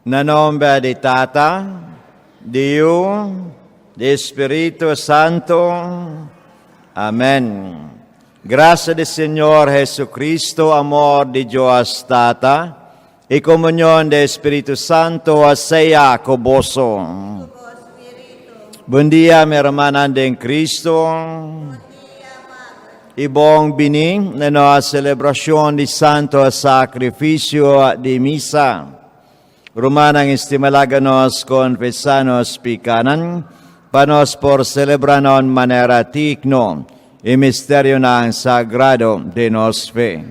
Na nombre de Tata, de Hijo, de Espíritu Santo. Amén. Gracia del Señor Jesucristo, amor de Dios Tata, y comunión del Espíritu Santo sea con vosotros. Buen día, mi hermana en Cristo. Y buen venir en la celebración del Santo Sacrificio de Misa. Rumanang istimalaga-nos confesanos pikanan, panos por celebranon manera tigno, y misterio ng sagrado de nos fe.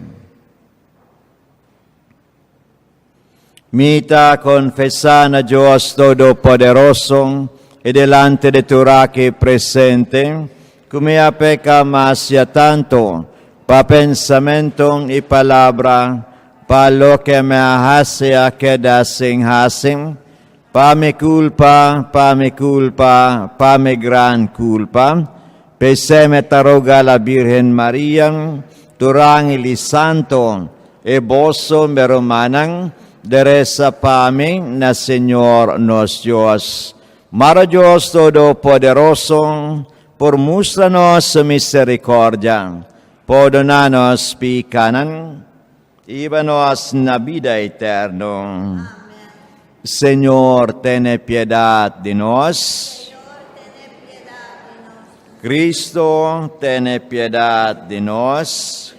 Mita confesa na Diyos Todopoderoso, y delante de tu aquí presente, kumia peca masya tanto, pa pensamento y palabra, pa lo que me hace a quedar sin hacen, pa mi culpa, pa mi gran culpa, pese me taroga la Virgen María, turang ili santo, e boso me romanang, deresa pa mi na Señor nos Dios. Mara Dios Todopoderoso, por muéstranos misericordia, perdonanos picanan, Íbanos na vida eterno. Amén. Señor, ten piedad de nos. Cristo, ten piedad de nos.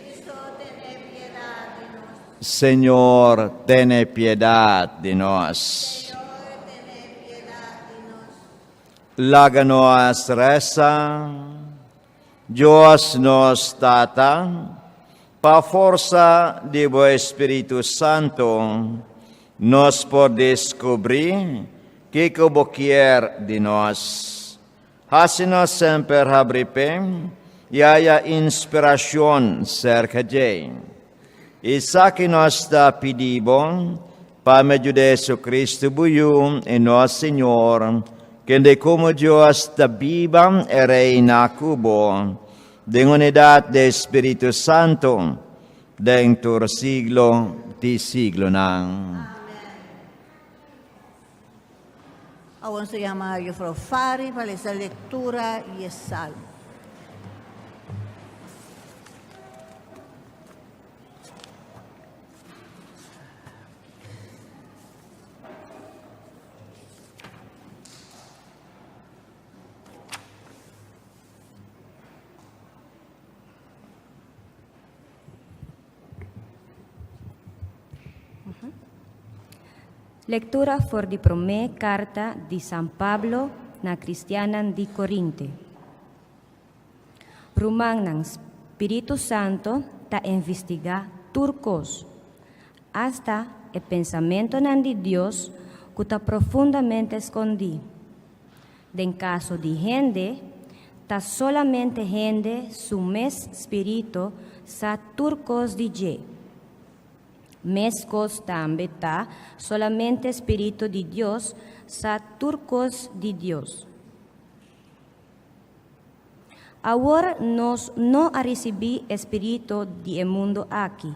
Señor, ten piedad de nos. Láganos reza, Dios nos Tata, pa força de Bo Espírito Santo, nos por descobrir que como quer de nós. Hace-nos sempre abrir e haya inspiração cerca de. E saque nós da pedibo, pa meio de Jesus Cristo buio e nosso Senhor, que de como Deus da viva e reina cubo, de unidad de Espíritu Santo, dentro siglo di siglo nang. Vamos a llamar a Frau Fari para esa lectura y el salmo. Lectura for di prome carta di San Pablo na Cristianan di Corinte. Rumang ng Espiritu Santo ta investiga turcos, hasta el pensamento nan di Dios kuta profundamente escondi. Den caso di gente, ta solamente gente su mes espíritu sa turcos di je. Mescos tambe ta solamente Espíritu de Dios sa turcos de Dios. Ahora nos no a recibir Espíritu de mundo aquí,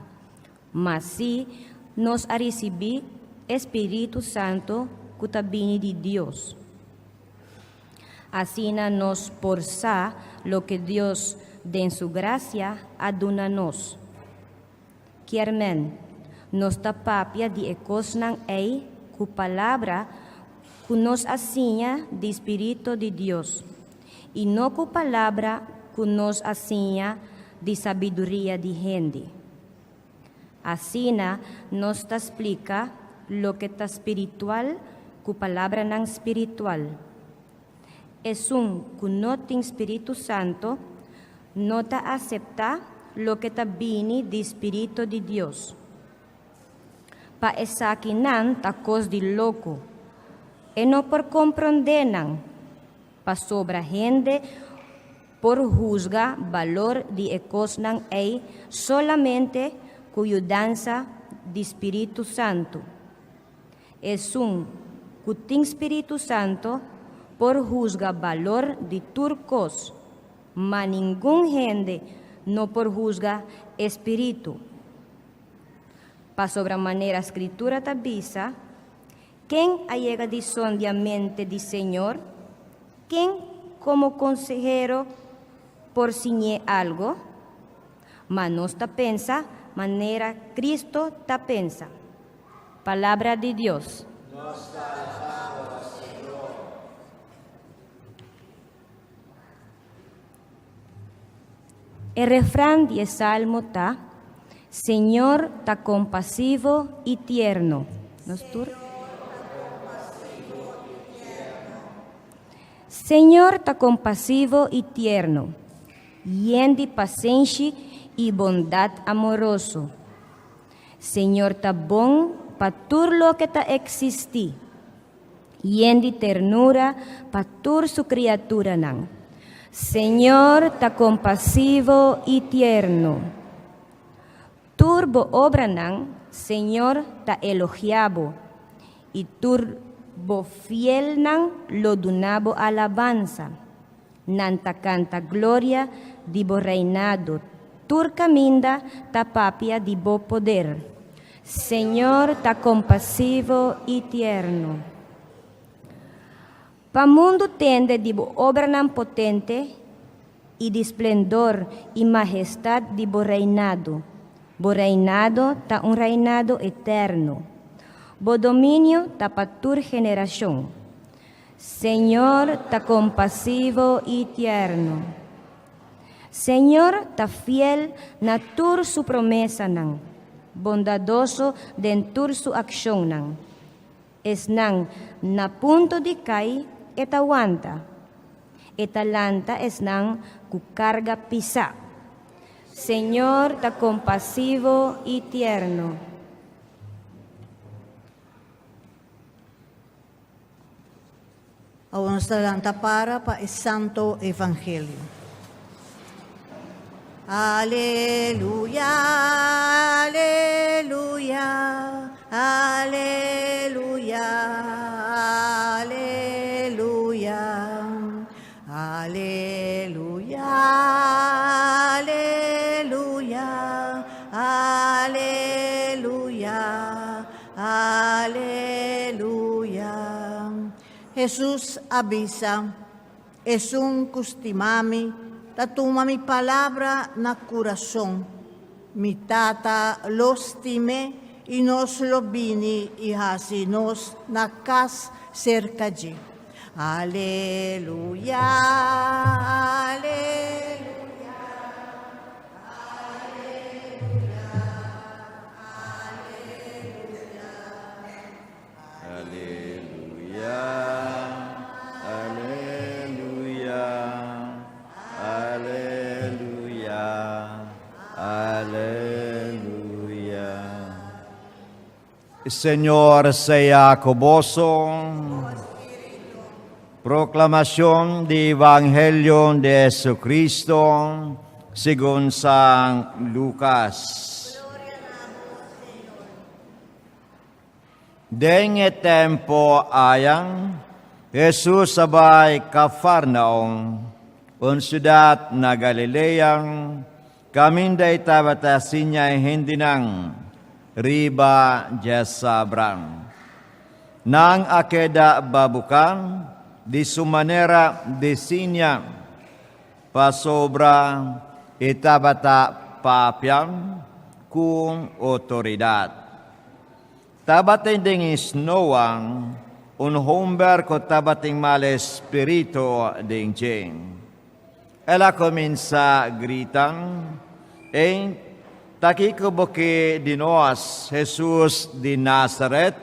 mas sí nos a recibir Espíritu Santo cutabini de Dios. Así nos porsa lo que Dios de en su gracia aduna nos. Kiermen, nos tapapia di ecos ng ei, ku palabra, ku nos asinya di Espíritu de Dios, y no ku palabra, ku nos asinya di sabiduría di gente. Así nos ta explica lo que ta espiritual, ku palabra ng espiritual. Es ku no ting Espíritu Santo, no ta acepta lo que ta bini di Espíritu de Dios. Pa esakinan takos di loco, e no por comprendenan, pa sobra gente, por juzga valor di ecos ng ei solamente cuyo danza di Espíritu Santo. Es kuting Espíritu Santo por juzga valor di turcos, ma ningún gente no por juzga Espíritu. Pa sobremanera escritura tabisa ¿Quién allegadizo de mente di Señor? ¿Quién como consejero por ciñe algo? Manos ta pensa, manera Cristo ta pensa. Palabra de Dios. El refrán del Salmo ta, Señor ta compasivo y tierno. Señor ta compasivo y tierno, lleno de paciencia y bondad amoroso. Señor ta bon pa tur lo que ta existi, lleno de ternura pa tur su criatura nang. Señor ta compasivo y tierno. Turbo obra nang, Señor ta elogiabo, y turbo fiel nang lo dunabo alabanza. Nanta canta gloria dibo reinado, tur caminda ta papia dibo poder. Señor ta compasivo y tierno. Pa mundo tende dibo obra nan potente y de esplendor y majestad dibo reinado. Bo reinado ta un reinado eterno. Bo dominio ta patur generación. Señor ta compasivo y tierno. Señor ta fiel natur su promesa nang. Bondadoso dentur su acción nang. Es nang na punto di kay etawanta. Etalanta es nang kukarga pisa. Señor ta compasivo y tierno. Awan sa lanta para pa es Santo Evangelio. Aleluya, aleluya, aleluya, aleluya, aleluya, aleluya, aleluya, aleluya. Jesús avisa, es un custimami, tatuma mi palabra na corazón, mi tata los time y nos lo vini y hasi nos na cas cerca allí. Aleluya, aleluya, Aleluya, aleluya, aleluya, aleluya. Señor sea con vosotros. Proclamación del Evangelio de Jesucristo según San Lucas. En el tiempo ayan, Jesús sabay Cafarnaum, una ciudad na Galilea, kaminda itabatasinya hindi nang riba jasabrang. Nang akeda babukan, di sumanera di sinya pasobra itabata papiang kung otoridad. Tabating ding isnowang un humber ko tabating male espiritu ding jing. Ela comienza gritang en takikuboki dinos Jesus di Nazaret,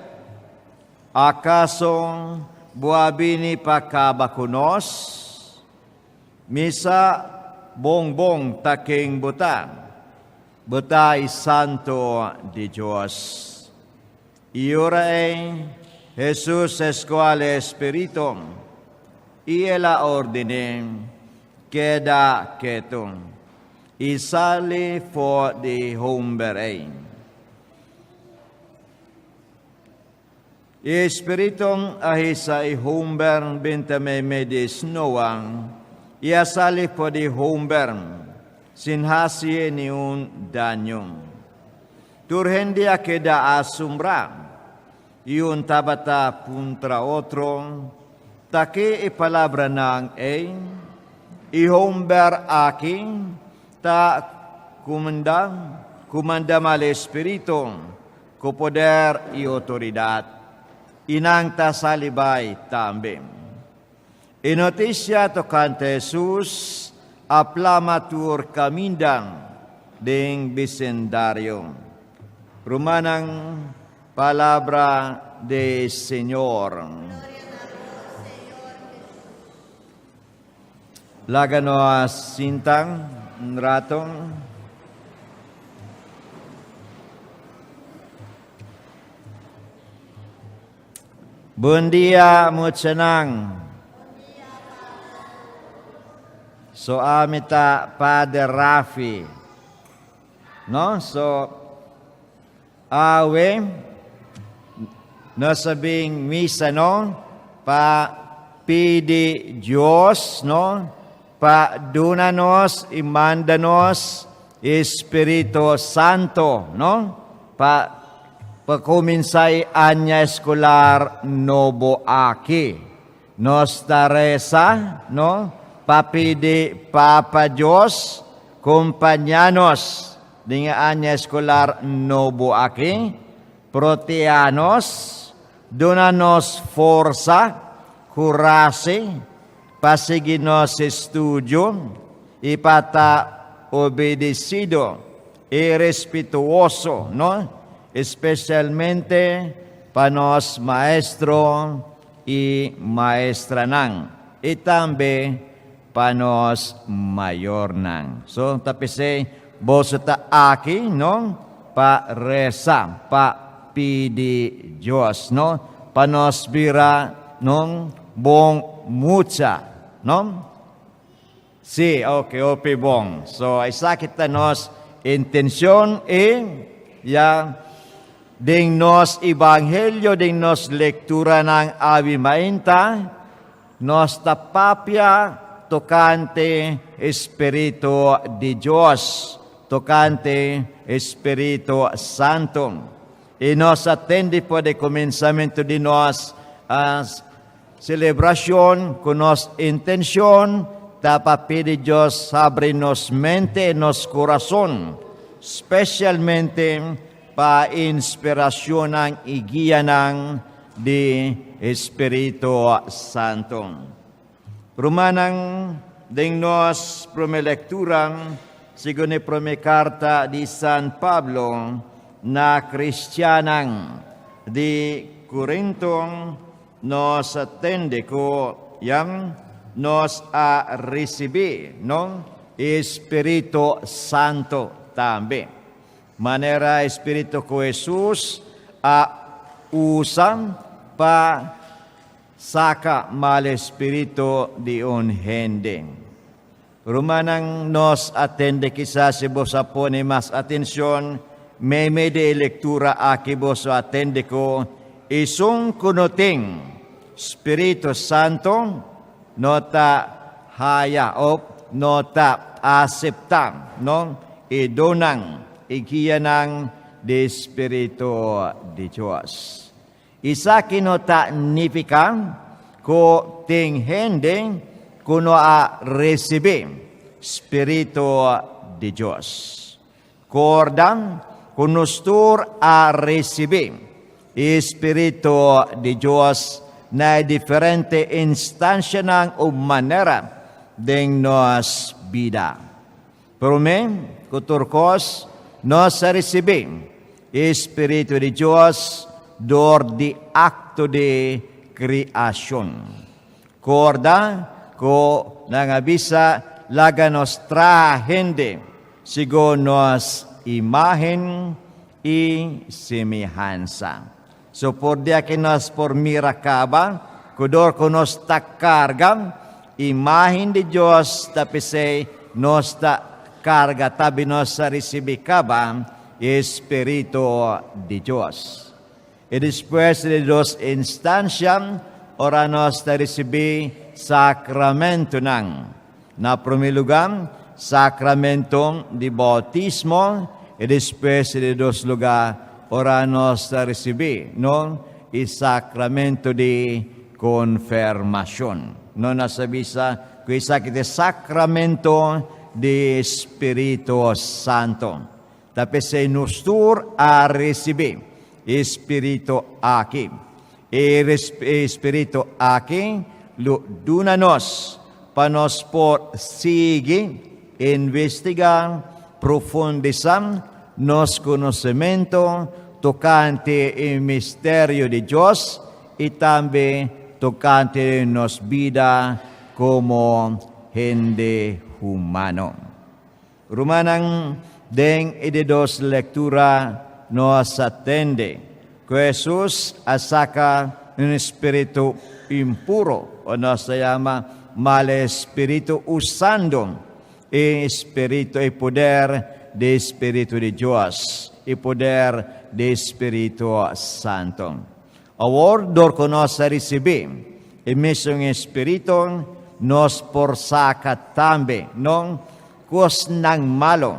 acaso buabini pakabakunos, misa bongbong taking buta, buta santo di Diyos. Iurae Jesus esquale espiritum, iela ordinem, queda quietum, isali for the humberein. Espiritum ahisa ihumber bintame medis noang, iasali for the humber, sinhasi ni un danyum. Turhendia queda asumbra, yun tabata puntra otro, take ipalabra ng ihomber aking, ta kumanda mal Espiritu, ko poder y otoridad, inang ta salibay tambe. Inotisya to kante Jesus, aplamatur kamindang, ding bisendario. Rumanang palabra de Señor. Lagano sintang ratong. Bundia mutsanang. So amita Padre Rafi. No? So awe nasabing misa no pa pidi Diyos no pa dunanos imandanos Espiritu Santo no pa pakuminsay anya escolar nobo aki Nosta Resa no papidi Papa Diyos compañanos dengan anya escolar nobo aki, proteanos, donanos forza, curase, pasiginos estudio, ipata obedecido, y respetuoso, ¿no? Especialmente panos maestro y maestra nang, y también panos mayor nang. So, tapise, bosata aki, no? Pa resa, pa pidi Diyos, no? Panosbira, no? Bong mucha, no? Si, okay, ope bong. So, isa kita nos intensyon ya ding nos ebanghelyo, ding nos lektura ng Ave Mainta, nos tapapya tocante Espiritu de Diyos, tocante Espiritu Santo. Y nos atende po de comenzamiento de nos celebración con nos intención tapapide Diyos abre nos mente, nos corazón, especialmente pa inspirasyon ng igiya ng di Espiritu Santo. Rumanang ding nos promelekturang siguni promekarta di San Pablo na Kristiyanang di Korintong nos attende ko yang nos a recibi no Espiritu Santo tambe. Manera Espiritu ko Jesus a usam pa saka mal Espiritu di un hende. Rumanang nos attende kisa si bosa po ni mas atensyon, may de lektura aki boso attende ko, isung kunuting Espiritu Santo, nota haya op, nota aseptang, no? Idonang, ikiyanang de Espiritu de Diyos. Isa kinota nipika, ko ting hende, kuno a recibe Espiritu de Diyos. Kordang, kunustur a recibe Espiritu de Diyos na diferente instansya ng o manera ding nos bida. Pero kuturkos, nos recibe Espiritu de Diyos dor di acto de creasyon. Korda, ko nangabisa laga nos trahende sigo nos imahen y semejanza. So por dia que nos por mirakaba, kudor ko nos takargam, imahen de Diyos tapise nos ta karga tabi nos sa resibikaba, Espiritu de Diyos. Y después de dos instancias, ora nos ta recibi sakramento na primeiro sacramento de bautismo e después de dos lugar ora nos recibi no isakramento di konfirmasyon. No, nasabisa, kuisa kiti sakramento di Espiritu Santo. Tapos sa inustur a recibe Espiritu Aki. Espiritu Aki, dunanos, panos por sige, investigar, profundizar, nos conocimiento, tocante el misterio de Dios, y también tocante nos vida como gente humano. Rumanang deng idedos lectura nos atende que Jesús saca un espíritu impuro, o nos se llama mal espíritu, usando el espíritu y poder del Espíritu de Dios y poder del Espíritu Santo. Ahora, dor conoce recibir el mismo Espíritu, nos porsaca también, no cos nang malo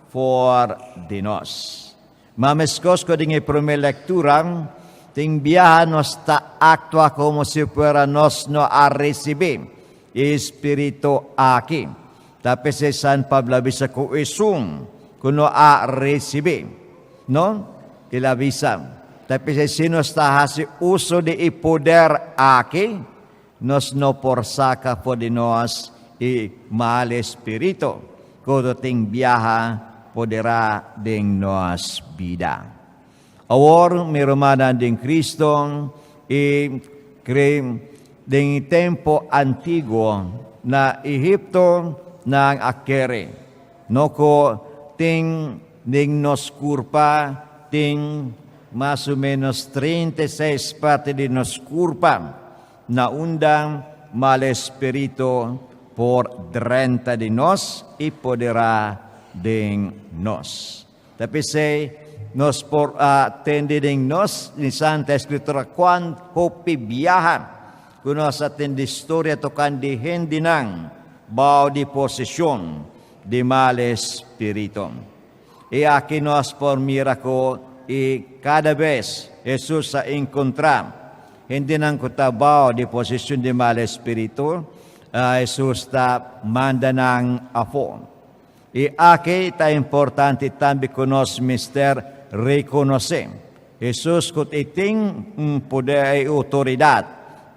for de nos. Mameskos ko din primera lectura, ting biyahan nos ta actua como si fuera nos no a recibir Espíritu aquí. Tapos si San Pablo bisa ko isung kuno a recibir, no? Ilabisa. Tapos si sino sta hasi uso de poder aquí, nos no porsaka po de nos mal Espíritu. Kuno ting biyaha podera ding nos vida. Awor mirumanan ding Kristo ding tempo antiguo na Ehipto ng akere. Noko ting ding nos kurpa ting más o menos 36 parte de nos kurpa na undang mal espiritu por 30 de nos y podera ding nos. Tapi nos por atende ding nos ni Santa Escritura kwan hopi biyahan kuno sa tindi istorya tokan di hindi nang bao di posisyon di mal espiritu. E aquí nos por miracle y cada vez Jesus sa encontrar hindi nang kutabao di posisyon di mal espiritu, Jesus ta manda ng afo. E aquí ta importante tambi conos mister reconoce. Jesus kut iting poder e autoridad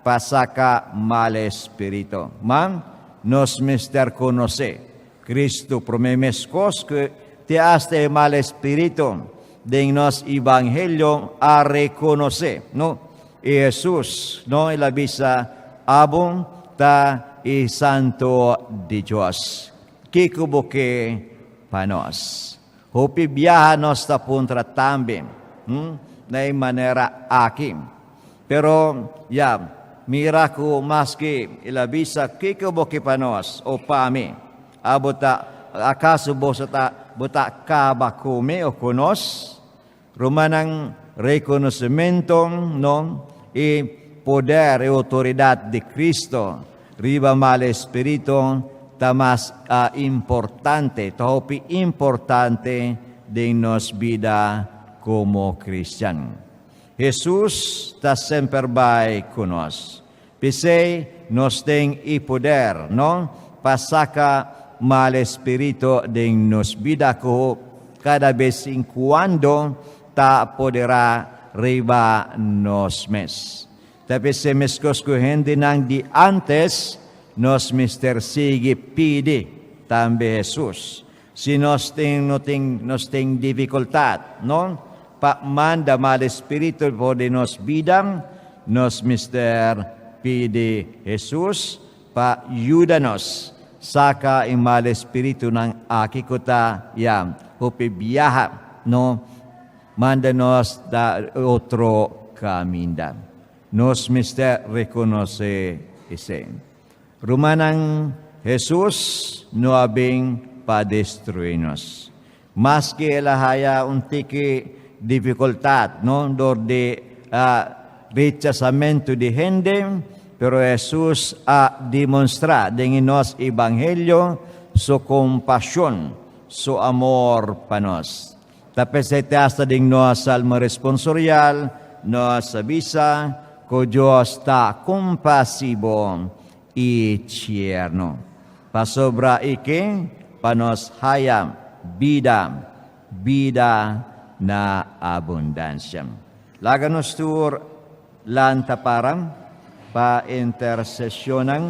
pasaka mal espiritu. Man, nos mister conoce. Cristo promemeskos que te haste mal espiritu ding nos evangelio a reconoce. No? E Jesus, no, ilabisa abong ta e santo de Dios. Kikubuke panos. Hopi biyahan nos ta puntra também, na manera akim. Pero, miraku maski ilabisa kikubuke panos o pami. Abota, akaso buta kabakume o kunos, rumanang reconocimiento, no, e poder e autoridad de Cristo, riba mal espiritu, tamas importante, topi importante de nos vida como cristiano. Jesus ta sempre vai conosco. Pise nos tem e poder, no? Pasaka mal espiritu de nos vida ko cada vez en cuando ta podera riba nos mes. Tapi se meskos ko hindi nang di antes, nos mister sige pidi tambe Jesus. Si nos ting dificultad, no? Pa manda mal espiritu po de nos bidang, nos mister pidi Jesus, pa yudanos, saka ang mal espiritu ng akikuta hupi biyaha, no? Manda nos da otro kaminda. Nos mister reconoce isen. Rumanang Jesus no abing padestruinos. Maski elahaya untiki dificultad, no? Dor de rechazamiento de gente, pero Jesus demonstra en nos evangelio su compasión, su amor panos. Tapos ete hasta ding no salmo responsorial, nos avisa ko Diyos ta compasivo y tierno. Pasobra ike panos hayam vida na abundansya. Laganos tur lantaparam pa intersesyonan